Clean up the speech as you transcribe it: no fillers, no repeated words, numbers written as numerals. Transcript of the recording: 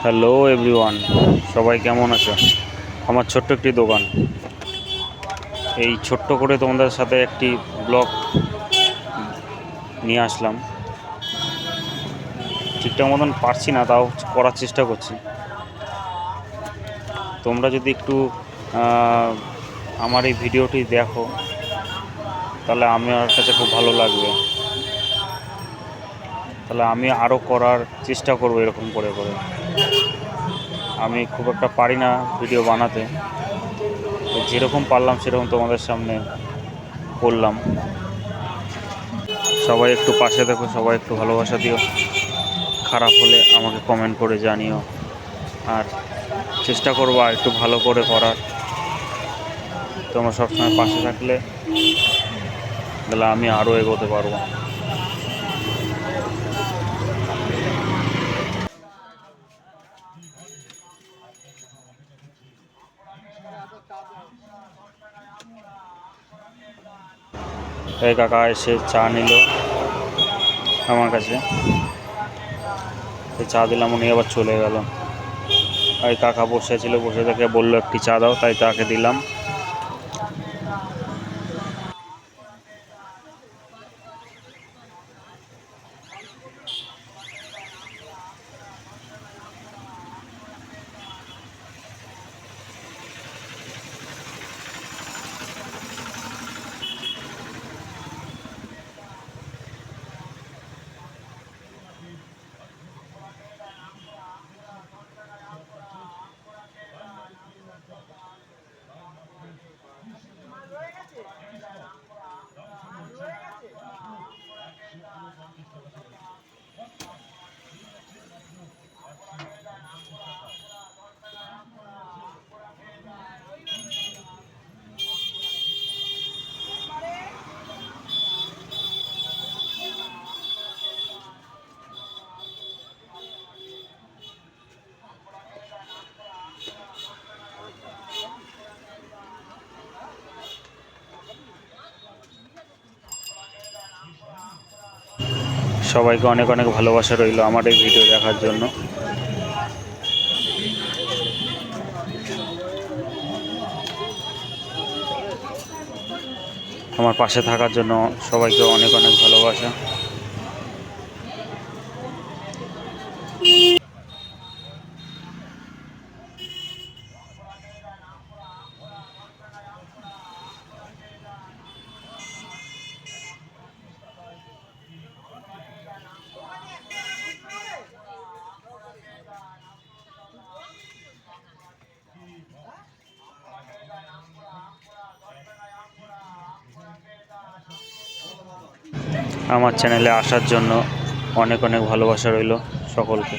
Hello everyone, সবাই কেমন আছো? আমার ছোট্ট একটি দোকান, এই ছোট্ট করে তোমাদের সাথে একটি ব্লগ নিয়ে আসলাম। ঠিকঠাক মতন পারছি না, তাও করার চেষ্টা করছি। তোমরা যদি একটু আমার এই ভিডিওটি দেখো তাহলে আমার কাছে খুব ভালো লাগবে। তাহলে আমি আরও করার চেষ্টা করবো এরকম করে করে। আমি খুব একটা পারি না ভিডিও বানাতে, যেরকম পারলাম সেরকম তোমাদের সামনে করলাম। সবাই একটু পাশে দেখো, সবাই একটু ভালোবাসা দিও। খারাপ হলে আমাকে কমেন্ট করে জানিও, আর চেষ্টা করবো আর একটু ভালো করে করার। তোমরা সবসময় পাশে থাকলে তাহলে আমি আরও এগোতে পারবো। এই কাকা এসে চা নিল আমার কাছে, চা দিলাম, উনি আবার চলে গেল। এই কাকা বসে ছিল, বসে থেকে বললো একটি চা দাও, তাই তাকে দিলাম। সবাইকে অনেক অনেক ভালোবাসা রইল আমার এই ভিডিও দেখার জন্য। আমার পাশে থাকার জন্য সবাইকে অনেক অনেক ভালোবাসা। আমার চ্যানেলে আসার জন্য অনেক অনেক ভালোবাসা রইল সকলকে।